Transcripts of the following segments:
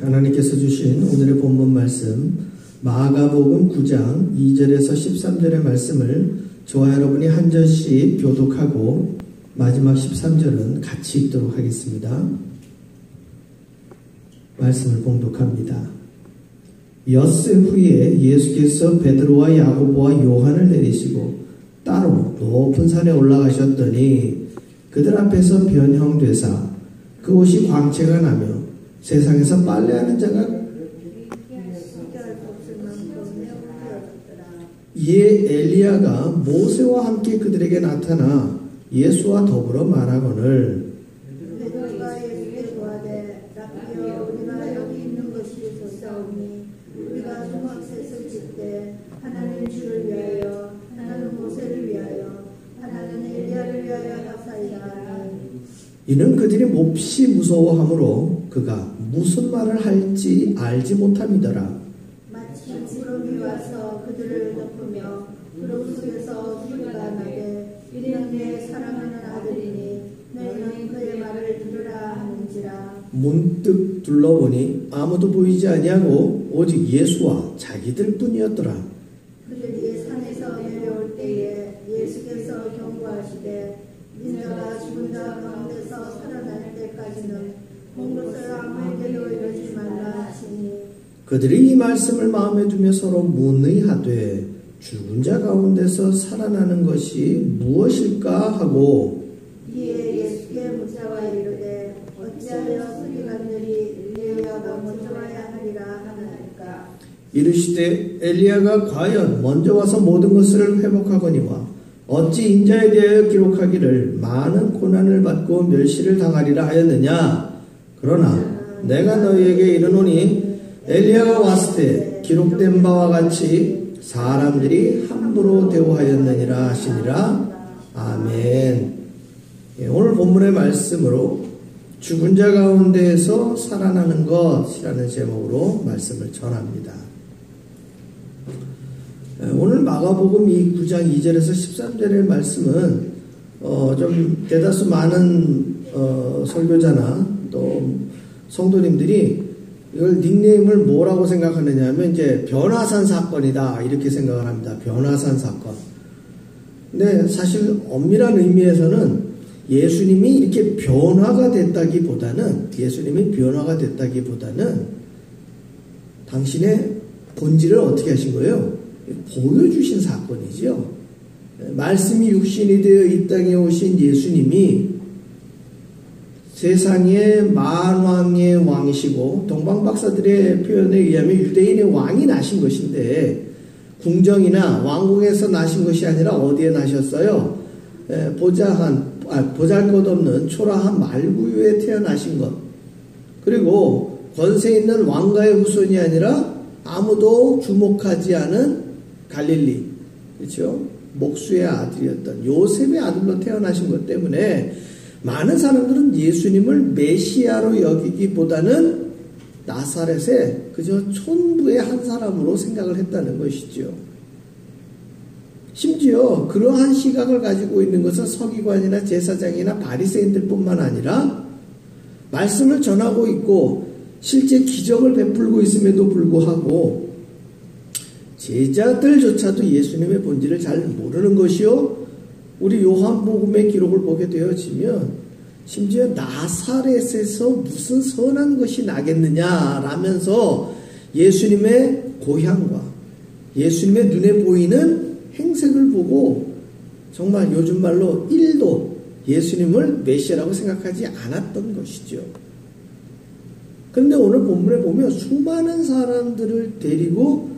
하나님께서 주신 오늘의 본문 말씀 마가복음 9장 2절에서 13절의 말씀을 저와 여러분이 한 절씩 교독하고 마지막 13절은 같이 읽도록 하겠습니다. 말씀을 봉독합니다. 엿새 후에 예수께서 베드로와 야고보와 요한을 내리시고 따로 높은 산에 올라가셨더니 그들 앞에서 변형되사 그 옷이 광채가 나며 세상에서 빨래하는 자가 이에 엘리야가 모세와 함께 그들에게 나타나 예수와 더불어 말하거늘 베드로가 예수께 구하되 라피여 우리가 여기 있는 것이 좋사오니 우리가 중학셋을 짓되 하나는 주를 위하여 하나는 모세를 위하여 하나는 엘리야를 위하여 하사이다. 이는 그들이 몹시 무서워하므로 그가 무슨 말을 할지 알지 못함이더라. 마치 구름이 와서 그들을 덮으며 구름 속에서 소리가 나되 이는 내 사랑하는 아들이니 너희는 그의 말을 들으라 하는지라. 문득 둘러보니 아무도 보이지 아니하고 오직 예수와 자기들 뿐이었더라. 그들이 산에서 내려올 때에 예수께서 경고하시되 인자가 죽은 자 가운데서 살아날 때까지는 본 것을 아무에게도 이러지 말라 하시니 그들이 이 말씀을 마음에 두며 서로 문의하되 죽은 자 가운데서 살아나는 것이 무엇일까 하고 이에 예수께 묻자와 이르되 어찌하여 서기관들이 엘리야가 먼저 와야 하리라 하나이까. 이르시되 엘리야가 과연 먼저 와서 모든 것을 회복하거니와 어찌 인자에 대하여 기록하기를 많은 고난을 받고 멸시를 당하리라 하였느냐. 그러나 내가 너희에게 이르노니 엘리야가 왔을 때 기록된 바와 같이 사람들이 함부로 대우하였느니라 하시니라. 아멘. 오늘 본문의 말씀으로 죽은 자 가운데에서 살아나는 것이라는 제목으로 말씀을 전합니다. 오늘 마가복음 9장 2절에서 13절의 말씀은 좀 대다수 많은 설교자나 또 성도님들이 이걸 닉네임을 뭐라고 생각하느냐 하면 이제 변화산 사건이다 이렇게 생각을 합니다. 변화산 사건. 근데 사실 엄밀한 의미에서는 예수님이 이렇게 변화가 됐다기보다는 당신의 본질을 어떻게 하신 거예요? 보여주신 사건이죠. 말씀이 육신이 되어 이 땅에 오신 예수님이 세상의 만왕의 왕이시고 동방박사들의 표현에 의하면 유대인의 왕이 나신 것인데 궁정이나 왕궁에서 나신 것이 아니라 어디에 나셨어요? 보잘것없는 초라한 말구유에 태어나신 것. 그리고 권세 있는 왕가의 후손이 아니라 아무도 주목하지 않은 갈릴리, 그렇죠? 목수의 아들이었던 요셉의 아들로 태어나신 것 때문에 많은 사람들은 예수님을 메시아로 여기기보다는 나사렛의 그저 촌부의 한 사람으로 생각을 했다는 것이죠. 심지어 그러한 시각을 가지고 있는 것은 서기관이나 제사장이나 바리새인들 뿐만 아니라 말씀을 전하고 있고 실제 기적을 베풀고 있음에도 불구하고 제자들조차도 예수님의 본질을 잘 모르는 것이요. 우리 요한복음의 기록을 보게 되어지면 심지어 나사렛에서 무슨 선한 것이 나겠느냐라면서 예수님의 고향과 예수님의 눈에 보이는 행색을 보고 정말 요즘 말로 1도 예수님을 메시아라고 생각하지 않았던 것이죠. 그런데 오늘 본문에 보면 수많은 사람들을 데리고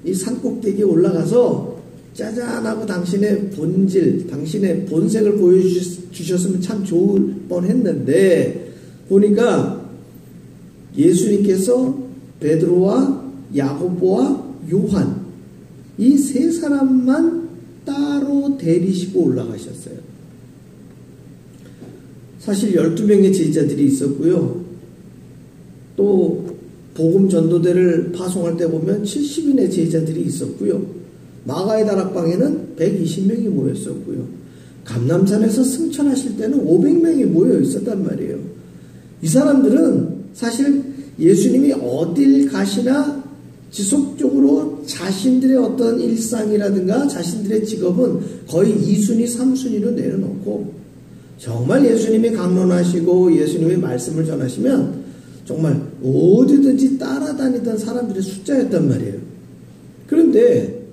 이 산꼭대기에 올라가서 짜잔하고 당신의 본질, 당신의 본색을 보여주셨으면 참 좋을 뻔했는데 보니까 예수님께서 베드로와 야고보와 요한 이 세 사람만 따로 데리시고 올라가셨어요. 사실 12명의 제자들이 있었고요. 또 복음 전도대를 파송할 때 보면 70인의 제자들이 있었고요. 마가의 다락방에는 120명이 모였었고요. 감람산에서 승천하실 때는 500명이 모여 있었단 말이에요. 이 사람들은 사실 예수님이 어딜 가시나 지속적으로 자신들의 어떤 일상이라든가 자신들의 직업은 거의 2순위, 3순위로 내려놓고 정말 예수님이 강론하시고 예수님의 말씀을 전하시면 정말 어디든지 따라다니던 사람들의 숫자였단 말이에요. 그런데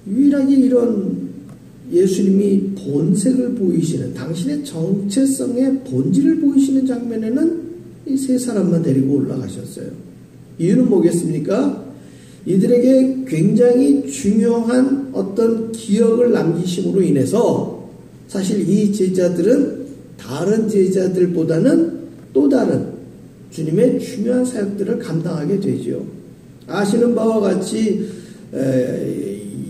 유일하게 이런 예수님이 본색을 보이시는, 당신의 정체성의 본질을 보이시는 장면에는 이 세 사람만 데리고 올라가셨어요. 이유는 뭐겠습니까? 이들에게 굉장히 중요한 어떤 기억을 남기심으로 인해서 사실 이 제자들은 다른 제자들보다는 또 다른 주님의 중요한 사역들을 감당하게 되죠. 아시는 바와 같이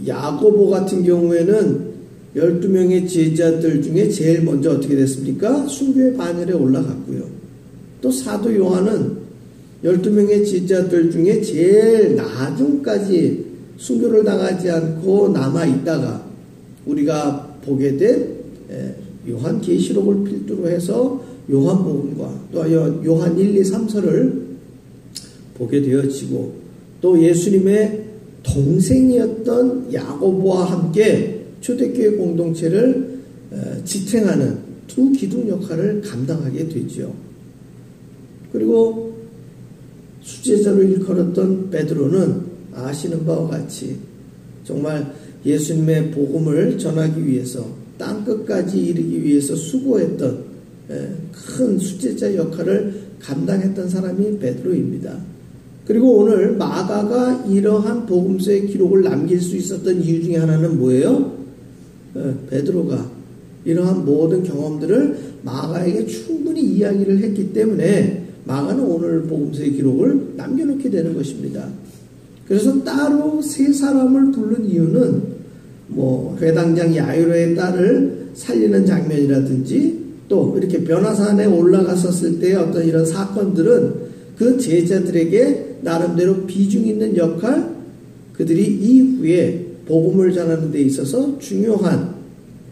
야고보 같은 경우에는 12명의 제자들 중에 제일 먼저 어떻게 됐습니까? 순교의 반열에 올라갔고요. 또 사도 요한은 12명의 제자들 중에 제일 나중까지 순교를 당하지 않고 남아있다가 우리가 보게 된 요한계시록을 필두로 해서 요한복음과 또 요한 1, 2, 3서를 보게 되어지고 또 예수님의 동생이었던 야고보와 함께 초대교회 공동체를 지탱하는 두 기둥 역할을 감당하게 되죠. 그리고 수제자로 일컬었던 베드로는 아시는 바와 같이 정말 예수님의 복음을 전하기 위해서 땅끝까지 이르기 위해서 수고했던 큰 수제자 역할을 감당했던 사람이 베드로입니다. 그리고 오늘 마가가 이러한 복음서의 기록을 남길 수 있었던 이유 중에 하나는 뭐예요? 베드로가 이러한 모든 경험들을 마가에게 충분히 이야기를 했기 때문에 마가는 오늘 복음서의 기록을 남겨놓게 되는 것입니다. 그래서 따로 세 사람을 부른 이유는 뭐 회당장 야이로의 딸을 살리는 장면이라든지 또 이렇게 변화산에 올라갔었을 때 어떤 이런 사건들은 그 제자들에게 나름대로 비중 있는 역할, 그들이 이후에 복음을 전하는 데 있어서 중요한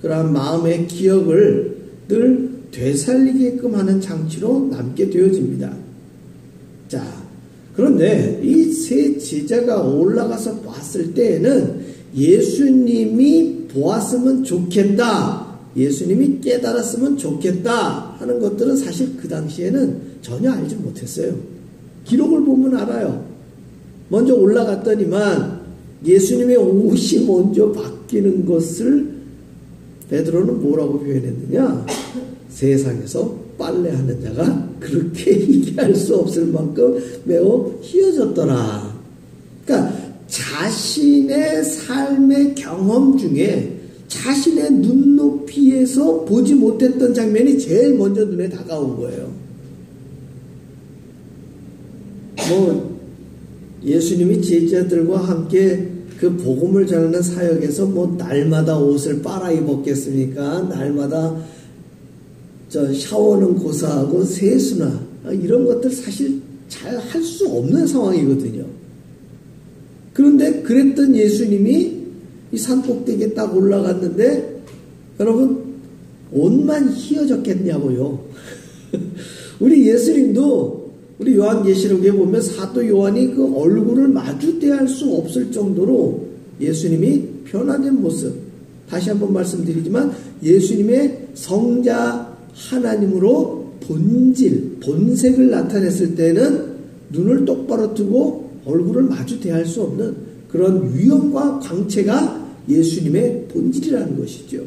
그러한 마음의 기억을 늘 되살리게끔 하는 장치로 남게 되어집니다. 자, 그런데 이 세 제자가 올라가서 봤을 때에는 예수님이 보았으면 좋겠다, 예수님이 깨달았으면 좋겠다 하는 것들은 사실 그 당시에는 전혀 알지 못했어요. 기록을 보면 알아요. 먼저 올라갔더니만 예수님의 옷이 먼저 바뀌는 것을 베드로는 뭐라고 표현했느냐? 세상에서 빨래하는 자가 그렇게 얘기할 수 없을 만큼 매우 희어졌더라. 그러니까 자신의 삶의 경험 중에 자신의 눈높이에서 보지 못했던 장면이 제일 먼저 눈에 다가온 거예요. 뭐 예수님이 제자들과 함께 그 복음을 전하는 사역에서 뭐 날마다 옷을 빨아 입었겠습니까? 날마다 샤워는 고사하고 세수나 이런 것들 사실 잘 할 수 없는 상황이거든요. 그런데 그랬던 예수님이 이 산꼭대기에 딱 올라갔는데 여러분 옷만 휘어졌겠냐고요. 우리 예수님도 우리 요한계시록에 보면 사도 요한이 그 얼굴을 마주 대할 수 없을 정도로 예수님이 변화된 모습, 다시 한번 말씀드리지만 예수님의 성자 하나님으로 본질, 본색을 나타냈을 때는 눈을 똑바로 뜨고 얼굴을 마주 대할 수 없는 그런 위엄과 광채가 예수님의 본질이라는 것이죠.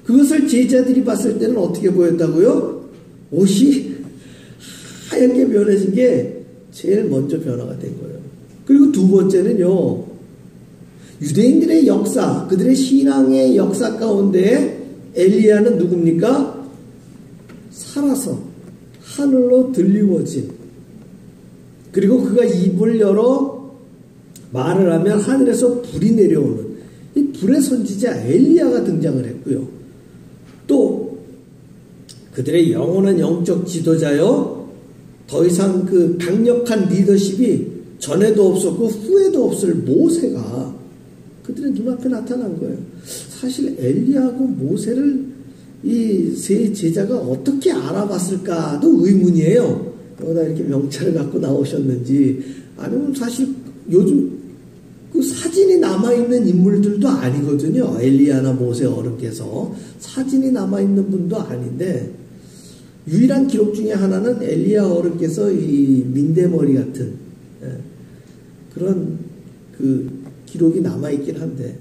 그것을 제자들이 봤을 때는 어떻게 보였다고요? 옷이 하얗게 변해진 게 제일 먼저 변화가 된 거예요. 그리고 두 번째는요, 유대인들의 역사, 그들의 신앙의 역사 가운데 엘리야는 누굽니까? 살아서 하늘로 들리워진, 그리고 그가 입을 열어 말을 하면 하늘에서 불이 내려오는 이 불의 선지자 엘리야가 등장을 했고요. 또 그들의 영원한 영적 지도자요, 더 이상 그 강력한 리더십이 전에도 없었고 후에도 없을 모세가 그들의 눈앞에 나타난 거예요. 사실 엘리야하고 모세를 이 세 제자가 어떻게 알아봤을까도 의문이에요. 다 이렇게 명찰을 갖고 나오셨는지, 아니면 사실 요즘 그 사진이 남아있는 인물들도 아니거든요. 엘리야나 모세 어른께서 사진이 남아있는 분도 아닌데, 유일한 기록 중에 하나는 엘리야 어른께서 이 민대머리 같은 그런 그 기록이 남아있긴 한데,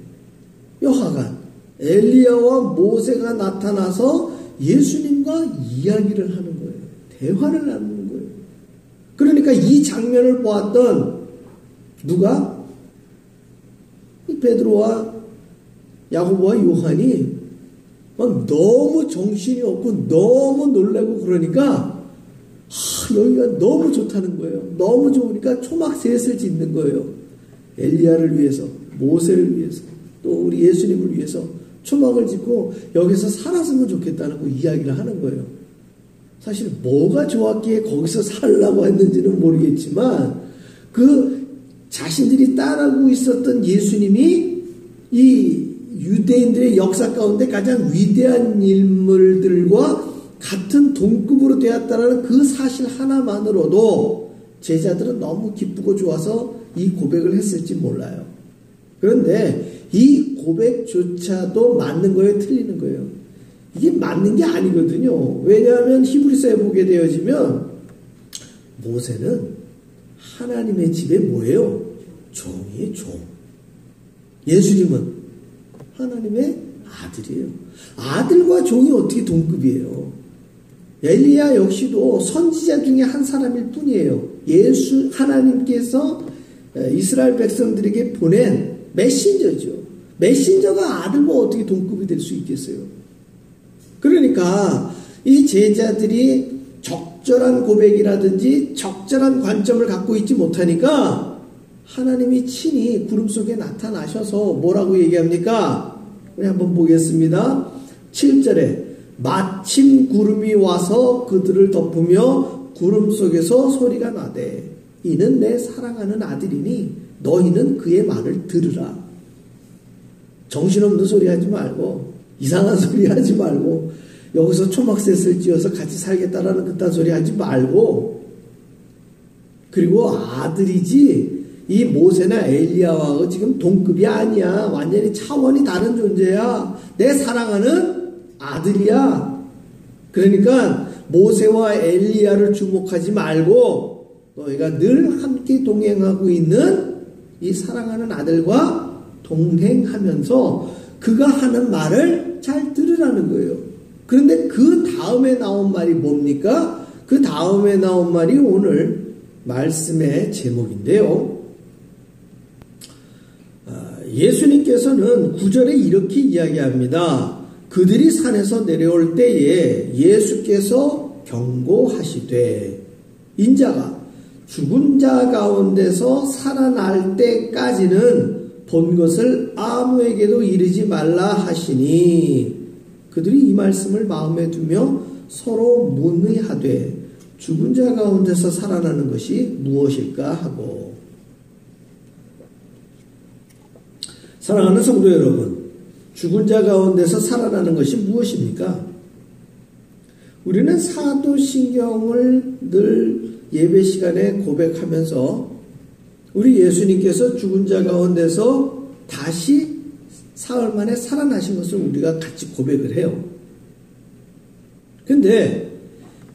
여하간 엘리야와 모세가 나타나서 예수님과 이야기를 하는 거예요. 대화를 나누는 거예요. 그러니까 이 장면을 보았던 누가? 베드로와 야고보와 요한이 막 너무 정신이 없고 너무 놀라고 그러니까 여기가 너무 좋다는 거예요. 너무 좋으니까 초막셋을 짓는 거예요. 엘리야를 위해서, 모세를 위해서, 또 우리 예수님을 위해서 초막을 짓고 여기서 살았으면 좋겠다는 거 이야기를 하는 거예요. 사실 뭐가 좋았기에 거기서 살라고 했는지는 모르겠지만, 그 자신들이 따르고 있었던 예수님이 이 유대인들의 역사 가운데 가장 위대한 인물들과 같은 동급으로 되었다는 그 사실 하나만으로도 제자들은 너무 기쁘고 좋아서 이 고백을 했을지 몰라요. 그런데 이 고백조차도 맞는 거예요, 틀리는 거예요? 이게 맞는 게 아니거든요. 왜냐하면 히브리서에 보게 되어지면 모세는 하나님의 집에 뭐예요? 종이에요, 종. 예수님은 하나님의 아들이에요. 아들과 종이 어떻게 동급이에요? 엘리야 역시도 선지자 중에 한 사람일 뿐이에요. 하나님께서 이스라엘 백성들에게 보낸 메신저죠. 메신저가 아들과 어떻게 동급이 될 수 있겠어요? 그러니까 이 제자들이 적절한 고백이라든지 적절한 관점을 갖고 있지 못하니까 하나님이 친히 구름 속에 나타나셔서 뭐라고 얘기합니까? 우리 한번 보겠습니다. 7절에 마침 구름이 와서 그들을 덮으며 구름 속에서 소리가 나되 이는 내 사랑하는 아들이니 너희는 그의 말을 들으라. 정신없는 소리 하지 말고, 이상한 소리 하지 말고, 여기서 초막셋을 지어서 같이 살겠다라는 그딴 소리 하지 말고, 그리고 아들이지 이 모세나 엘리야와 지금 동급이 아니야. 완전히 차원이 다른 존재야. 내 사랑하는 아들이야. 그러니까 모세와 엘리야를 주목하지 말고 너희가 늘 함께 동행하고 있는 이 사랑하는 아들과 동행하면서 그가 하는 말을 잘 들으라는 거예요. 그런데 그 다음에 나온 말이 뭡니까? 그 다음에 나온 말이 오늘 말씀의 제목인데요. 예수님께서는 9절에 이렇게 이야기합니다. 그들이 산에서 내려올 때에 예수께서 경고하시되 인자가 죽은 자 가운데서 살아날 때까지는 본 것을 아무에게도 이르지 말라 하시니 그들이 이 말씀을 마음에 두며 서로 문의하되 죽은 자 가운데서 살아나는 것이 무엇일까 하고. 사랑하는 성도 여러분, 죽은 자 가운데서 살아나는 것이 무엇입니까? 우리는 사도신경을 늘 예배 시간에 고백하면서 우리 예수님께서 죽은 자 가운데서 다시 사흘 만에 살아나신 것을 우리가 같이 고백을 해요. 근데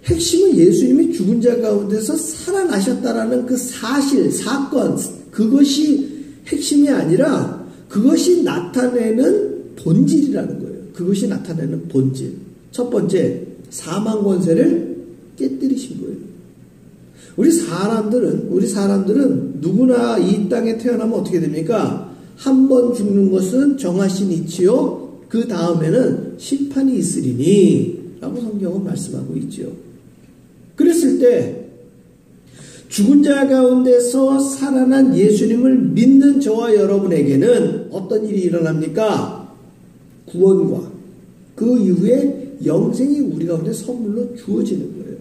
핵심은 예수님이 죽은 자 가운데서 살아나셨다라는 그 사실, 사건, 그것이 핵심이 아니라 그것이 나타내는 본질이라는 거예요. 그것이 나타내는 본질. 첫 번째, 사망 권세를 깨뜨리신 거예요. 우리 사람들은 누구나 이 땅에 태어나면 어떻게 됩니까? 한 번 죽는 것은 정하신 이치요. 그 다음에는 심판이 있으리니 라고 성경은 말씀하고 있죠. 그랬을 때 죽은 자 가운데서 살아난 예수님을 믿는 저와 여러분에게는 어떤 일이 일어납니까? 구원과 그 이후에 영생이 우리 가운데 선물로 주어지는 거예요.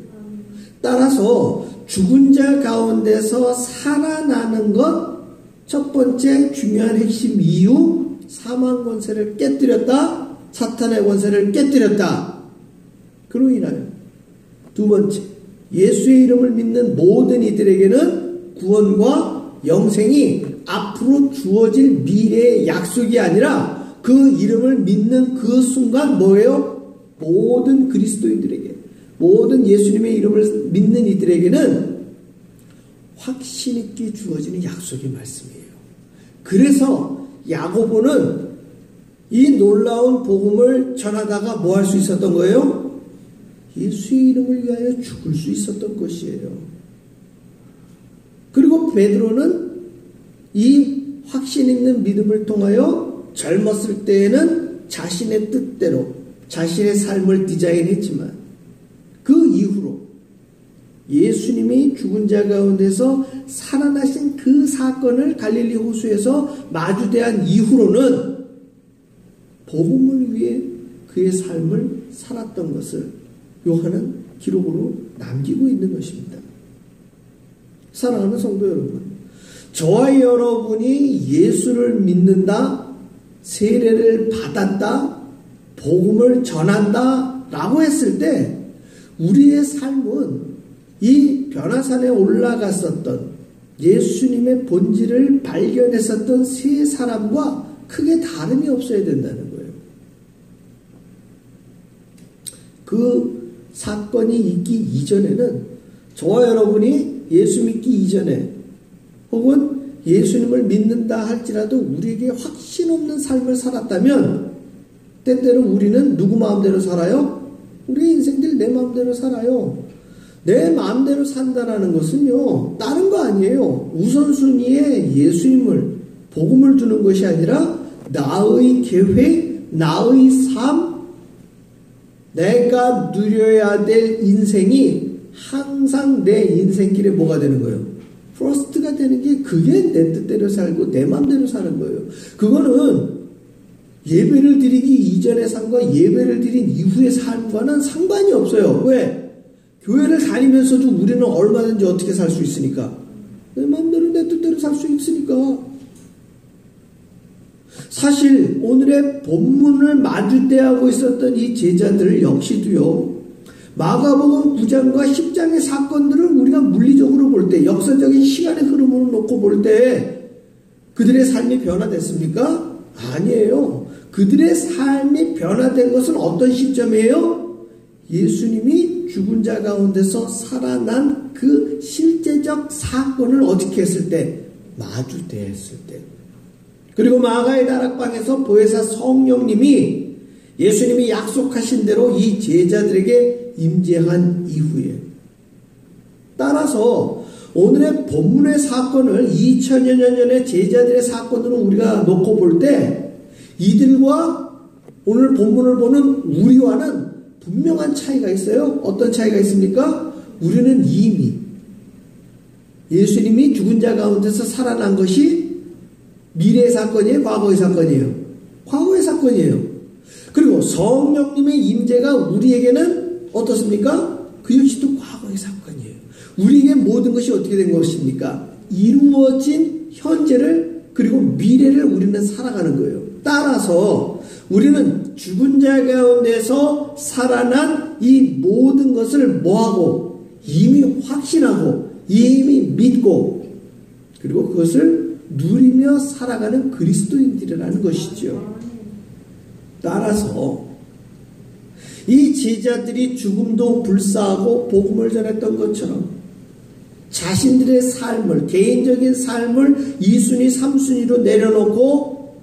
따라서 죽은 자 가운데서 살아나는 것, 첫 번째 중요한 핵심 이유, 사망 권세를 깨뜨렸다, 사탄의 권세를 깨뜨렸다. 그로 인하여 두 번째, 예수의 이름을 믿는 모든 이들에게는 구원과 영생이 앞으로 주어질 미래의 약속이 아니라 그 이름을 믿는 그 순간 뭐예요? 모든 그리스도인들에게, 모든 예수님의 이름을 믿는 이들에게는 확신 있게 주어지는 약속의 말씀이에요. 그래서 야고보는 이 놀라운 복음을 전하다가 뭐 할 수 있었던 거예요? 예수의 이름을 위하여 죽을 수 있었던 것이에요. 그리고 베드로는 이 확신 있는 믿음을 통하여 젊었을 때에는 자신의 뜻대로 자신의 삶을 디자인했지만 그 이후로 예수님이 죽은 자 가운데서 살아나신 그 사건을 갈릴리 호수에서 마주대한 이후로는 복음을 위해 그의 삶을 살았던 것을 요한은 기록으로 남기고 있는 것입니다. 사랑하는 성도 여러분, 저와 여러분이 예수를 믿는다, 세례를 받았다, 복음을 전한다 라고 했을 때 우리의 삶은 이 변화산에 올라갔었던 예수님의 본질을 발견했었던 세 사람과 크게 다름이 없어야 된다는 거예요. 그 사건이 있기 이전에는 저와 여러분이 예수 믿기 이전에 혹은 예수님을 믿는다 할지라도 우리에게 확신 없는 삶을 살았다면 때때로 우리는 누구 마음대로 살아요? 우리 인생들 내 마음대로 살아요. 내 마음대로 산다라는 것은요, 다른 거 아니에요. 우선순위에 예수님을, 복음을 두는 것이 아니라 나의 계획, 나의 삶, 내가 누려야 될 인생이 항상 내 인생길에 뭐가 되는 거예요? 프로스트가 되는 게 그게 내 뜻대로 살고 내 마음대로 사는 거예요. 그거는 예배를 드리기 이전의 삶과 예배를 드린 이후의 삶과는 상관이 없어요. 왜? 교회를 다니면서도 우리는 얼마든지 어떻게 살 수 있으니까. 내 마음대로 내 뜻대로 살 수 있으니까. 사실 오늘의 본문을 마주대하고 있었던 이 제자들 역시도요, 마가복음 9장과 10장의 사건들을 우리가 물리적으로 볼 때, 역사적인 시간의 흐름으로 놓고 볼 때 그들의 삶이 변화됐습니까? 아니에요. 그들의 삶이 변화된 것은 어떤 시점이에요? 예수님이 죽은 자 가운데서 살아난 그 실제적 사건을 어떻게 했을 때? 마주대했을 때. 그리고 마가의 다락방에서 보혜사 성령님이 예수님이 약속하신 대로 이 제자들에게 임재한 이후에, 따라서 오늘의 본문의 사건을 2000여 년 전의 제자들의 사건으로 우리가 놓고 볼 때 이들과 오늘 본문을 보는 우리와는 분명한 차이가 있어요. 어떤 차이가 있습니까? 우리는 이미 예수님이 죽은 자 가운데서 살아난 것이 미래의 사건이에요? 과거의 사건이에요? 과거의 사건이에요. 그리고 성령님의 임재가 우리에게는 어떻습니까? 그 역시도 과거의 사건이에요. 우리에게 모든 것이 어떻게 된 것입니까? 이루어진 현재를 그리고 미래를 우리는 살아가는 거예요. 따라서 우리는 죽은 자 가운데서 살아난 이 모든 것을 뭐하고? 이미 확신하고 이미 믿고 그리고 그것을 누리며 살아가는 그리스도인들이라는 것이죠. 따라서 이 제자들이 죽음도 불사하고 복음을 전했던 것처럼 자신들의 삶을, 개인적인 삶을 2순위, 3순위로 내려놓고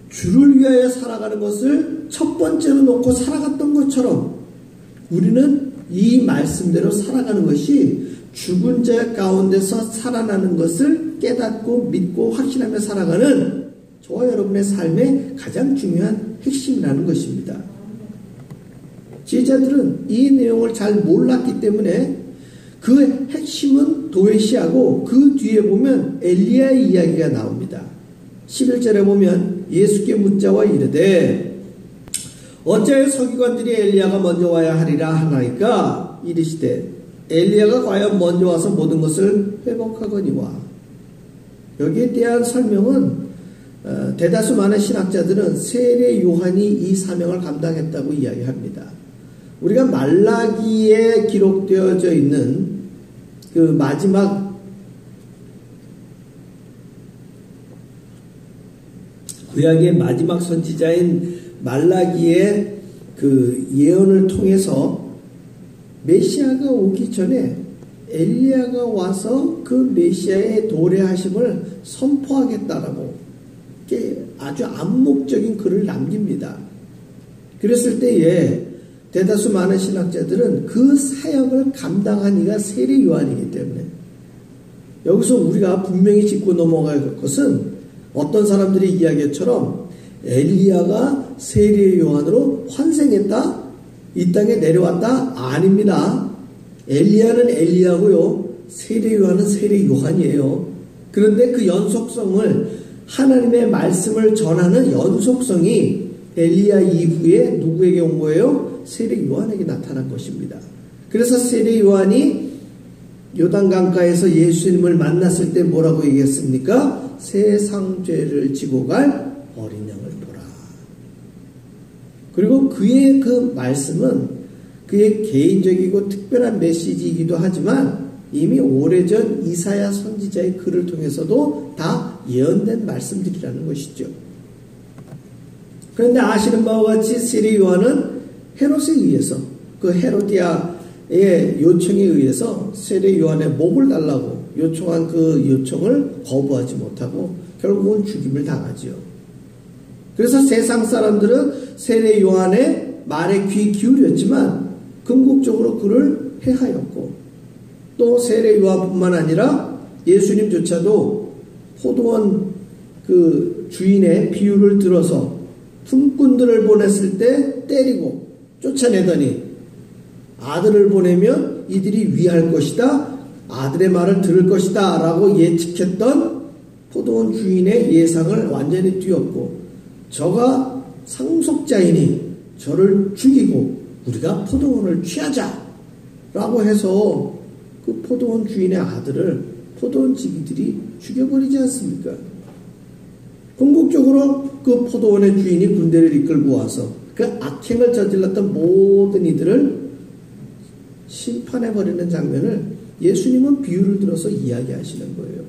주를 위하여 살아가는 것을 첫 번째로 놓고 살아갔던 것처럼 우리는 이 말씀대로 살아가는 것이 죽은 자 가운데서 살아나는 것을 깨닫고 믿고 확신하며 살아가는 저와 여러분의 삶의 가장 중요한 핵심이라는 것입니다. 제자들은 이 내용을 잘 몰랐기 때문에 그 핵심은 도외시하고 그 뒤에 보면 엘리야의 이야기가 나옵니다. 11절에 보면 예수께 묻자와 이르되 어찌하여 서기관들이 엘리야가 먼저 와야 하리라 하나이까 이르시되 엘리야가 과연 먼저 와서 모든 것을 회복하거니와. 여기에 대한 설명은 대다수 많은 신학자들은 세례 요한이 이 사명을 감당했다고 이야기합니다. 우리가 말라기에 기록되어져 있는 그 마지막 구약의 마지막 선지자인 말라기의 그 예언을 통해서 메시아가 오기 전에 엘리야가 와서 그 메시아의 도래하심을 선포하겠다라고 아주 암묵적인 글을 남깁니다. 그랬을 때에 대다수 많은 신학자들은 그 사역을 감당한 이가 세례 요한이기 때문에 여기서 우리가 분명히 짚고 넘어갈 것은 어떤 사람들이 이야기처럼 엘리야가 세례 요한으로 환생했다? 이 땅에 내려왔다? 아닙니다. 엘리야는 엘리야고요. 세례 요한은 세례 요한이에요. 그런데 그 연속성을 하나님의 말씀을 전하는 연속성이 엘리야 이후에 누구에게 온 거예요? 세례 요한에게 나타난 것입니다. 그래서 세례 요한이 요단강가에서 예수님을 만났을 때 뭐라고 얘기했습니까? 세상 죄를 지고 갈 어린 양을 보라. 그리고 그의 그 말씀은 그의 개인적이고 특별한 메시지이기도 하지만 이미 오래전 이사야 선지자의 글을 통해서도 다 예언된 말씀들이라는 것이죠. 그런데 아시는 바와 같이 세례 요한은 헤롯에 의해서 그 헤로디아의 요청에 의해서 세례 요한의 목을 달라고 요청한 그 요청을 거부하지 못하고 결국은 죽임을 당하지요. 그래서 세상 사람들은 세례 요한의 말에 귀 기울였지만 궁극적으로 그를 해하였고 또 세례 요한뿐만 아니라 예수님조차도 포도원 그 주인의 비유를 들어서 품꾼들을 보냈을 때 때리고 쫓아내더니 아들을 보내면 이들이 위할 것이다. 아들의 말을 들을 것이다. 라고 예측했던 포도원 주인의 예상을 완전히 띄웠고 저가 상속자이니 저를 죽이고 우리가 포도원을 취하자. 라고 해서 그 포도원 주인의 아들을 포도원 지기들이 죽여버리지 않습니까? 궁극적으로 그 포도원의 주인이 군대를 이끌고 와서 그 악행을 저질렀던 모든 이들을 심판해버리는 장면을 예수님은 비유를 들어서 이야기하시는 거예요.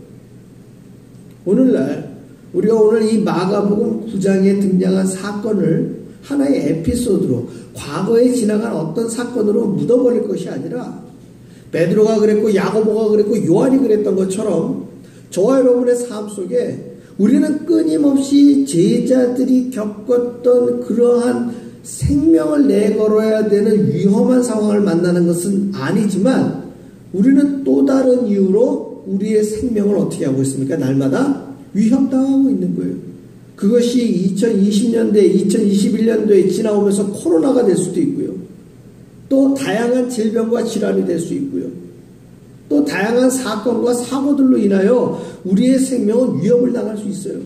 오늘날 우리가 오늘 이 마가복음 9장에 등장한 사건을 하나의 에피소드로 과거에 지나간 어떤 사건으로 묻어버릴 것이 아니라 베드로가 그랬고 야고보가 그랬고 요한이 그랬던 것처럼 저와 여러분의 삶 속에 우리는 끊임없이 제자들이 겪었던 그러한 생명을 내걸어야 되는 위험한 상황을 만나는 것은 아니지만 우리는 또 다른 이유로 우리의 생명을 어떻게 하고 있습니까? 날마다 위협당하고 있는 거예요. 그것이 2020년대, 2021년도에 지나오면서 코로나가 될 수도 있고요. 또 다양한 질병과 질환이 될 수 있고요. 또 다양한 사건과 사고들로 인하여 우리의 생명은 위협을 당할 수 있어요.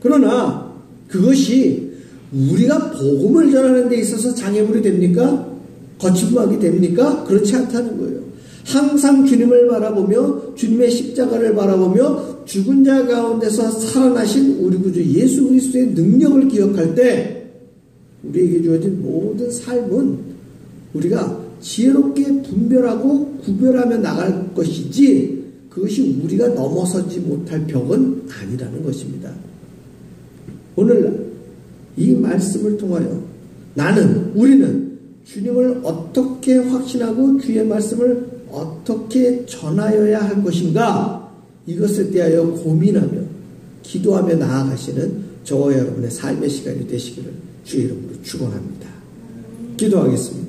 그러나 그것이 우리가 복음을 전하는 데 있어서 장애물이 됩니까? 거침막이 됩니까? 그렇지 않다는 거예요. 항상 주님을 바라보며 주님의 십자가를 바라보며 죽은 자 가운데서 살아나신 우리 구주 예수 그리스도의 능력을 기억할 때 우리에게 주어진 모든 삶은 우리가 지혜롭게 분별하고 구별하며 나갈 것이지 그것이 우리가 넘어서지 못할 벽은 아니라는 것입니다. 오늘날 이 말씀을 통하여 우리는 주님을 어떻게 확신하고 주의 말씀을 어떻게 전하여야 할 것인가 이것에 대하여 고민하며 기도하며 나아가시는 저와 여러분의 삶의 시간이 되시기를 주의 이름으로 축원합니다. 기도하겠습니다.